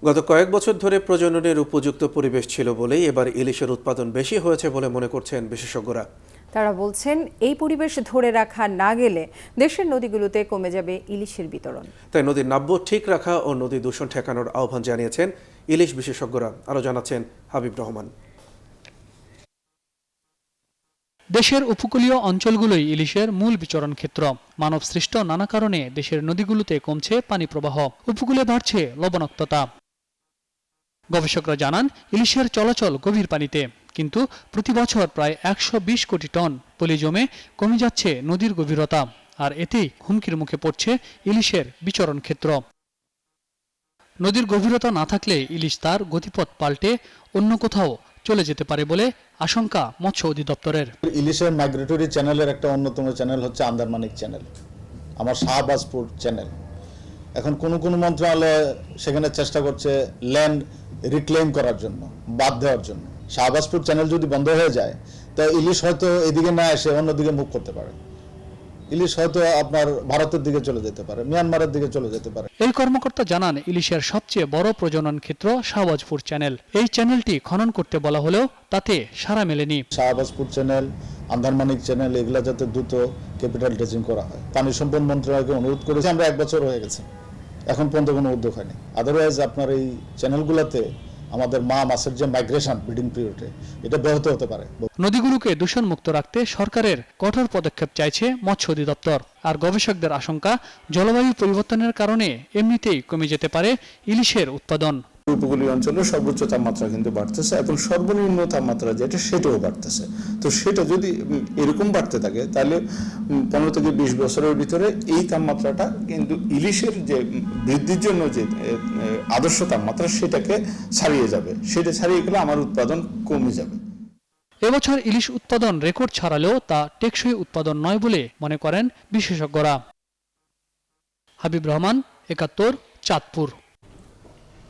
গত কয়েক বছর ধরে প্রজননের উপযুক্ত পরিবেশ ছিল বলেই এবার ইলিশের উৎপাদন বেশি হয়েছে বলে মনে করছেন বিশেষজ্ঞরা। তারা বলছেন এই পরিবেশ ধরে রাখা না গেলে দেশের নদীগুলোতে কমে যাবে ইলিশের বিতরণ। তাই নদীর নাব্য ঠিক রাখা ও নদী দূষণ ঠেকানোর আহ্বান জানিয়েছেন ইলিশ বিশেষজ্ঞরা। আরও জানাচ্ছেন হাবিব রহমান। দেশের উপকূলীয় অঞ্চলগুলোই ইলিশের মূল বিচরণ ক্ষেত্র। মানব সৃষ্ট নানা কারণে দেশের নদীগুলোতে কমছে পানি প্রবাহ, উপকূলে বাড়ছে লবণাক্ততা। গবেষকরা জানান, ইলিশের চলাচল গভীর পানিতে, কিন্তু প্রতি বছর প্রায় ১২০ কোটি টন পলি জমে কমে যাচ্ছে নদীর গভীরতা, আর এতেই হুমকির মুখে পড়ছে ইলিশের বিচরণ ক্ষেত্র। নদীর গভীরতা না থাকলে ইলিশ তার গতিপথ পাল্টে অন্য কোথাও চলে যেতে পারে বলে আশঙ্কা মৎস্য অধিদপ্তরের। ইলিশের মাইগ্রেটরি চ্যানেলের একটা অন্যতম চ্যানেল হচ্ছে আন্দারমানিক চ্যানেল, আমার শাহবাজপুর চ্যানেল। এখন কোন কোন মন্ত্রণালয় সেখানে চেষ্টা করছে ল্যান্ড রিক্লেম করার জন্য, বাদ দেওয়ার জন্য। শাহবাজপুর চ্যানেল যদি বন্ধ হয়ে যায়, তা ইলিশ হয়তো এদিকে না এসে অন্যদিকে মুভ করতে পারে। ইলিশ হয়তো আপনার ভারতের দিকে চলে যেতে পারে, মিয়ানমারের দিকে চলে যেতে পারে। এই কর্মকর্তা জানান, ইলিশের সবচেয়ে বড় প্রজনন ক্ষেত্র শাহবাজপুর চ্যানেল। এই চ্যানেলটি খনন করতে বলা হলেও তাতে সাড়া মেলেনি। শাহবাজপুর চ্যানেল, আন্দারমানিক চ্যানেল, এগুলা যাতে দ্রুত ক্যাপিটাল ড্রেজিং করা হয়। পানি সম্পদ মন্ত্রণালয়কে অনুরোধ করেছি, আমরা 1 বছর হয়ে গেছে, এখন পর্যন্ত কোনো উদ্যোগ হয়নি। আদারওয়াইজ আপনার এই চ্যানেলগুলোতে আমাদের মাছের যে মাইগ্রেশন ব্রিডিং পিরিয়ডে, এটা ব্যাহত হতে পারে। নদীগুলোকে দূষণ মুক্ত রাখতে সরকারের কঠোর পদক্ষেপ চাইছে মৎস্য অধিদপ্তর। আর গবেষকদের আশঙ্কা, জলবায়ু পরিবর্তনের কারণে এমনিতেই কমে যেতে পারে ইলিশের উৎপাদন। উপকূলীয় অঞ্চলে সর্বোচ্চ তাপমাত্রা কিন্তু বাড়তেছে এবং সর্বনিম্ন তাপমাত্রা যেটা সেটাও বাড়তেছে। তো সেটা যদি এরকম বাড়তে থাকে, তাহলে 15 থেকে 20 বছরের ভিতরে এই তাপমাত্রাটা কিন্তু ইলিশের যে বৃদ্ধির জন্য যে আদর্শ তাপমাত্রা সেটাকে ছাড়িয়ে যাবে। সেটা ছাড়িয়ে গেলে আমার উৎপাদন কমে যাবে। এবছর ইলিশ উৎপাদন রেকর্ড ছাড়ালেও তা টেকসই উৎপাদন নয় বলে মনে করেন বিশেষজ্ঞরা। হাবিব রহমান, ৭১, চাঁদপুর।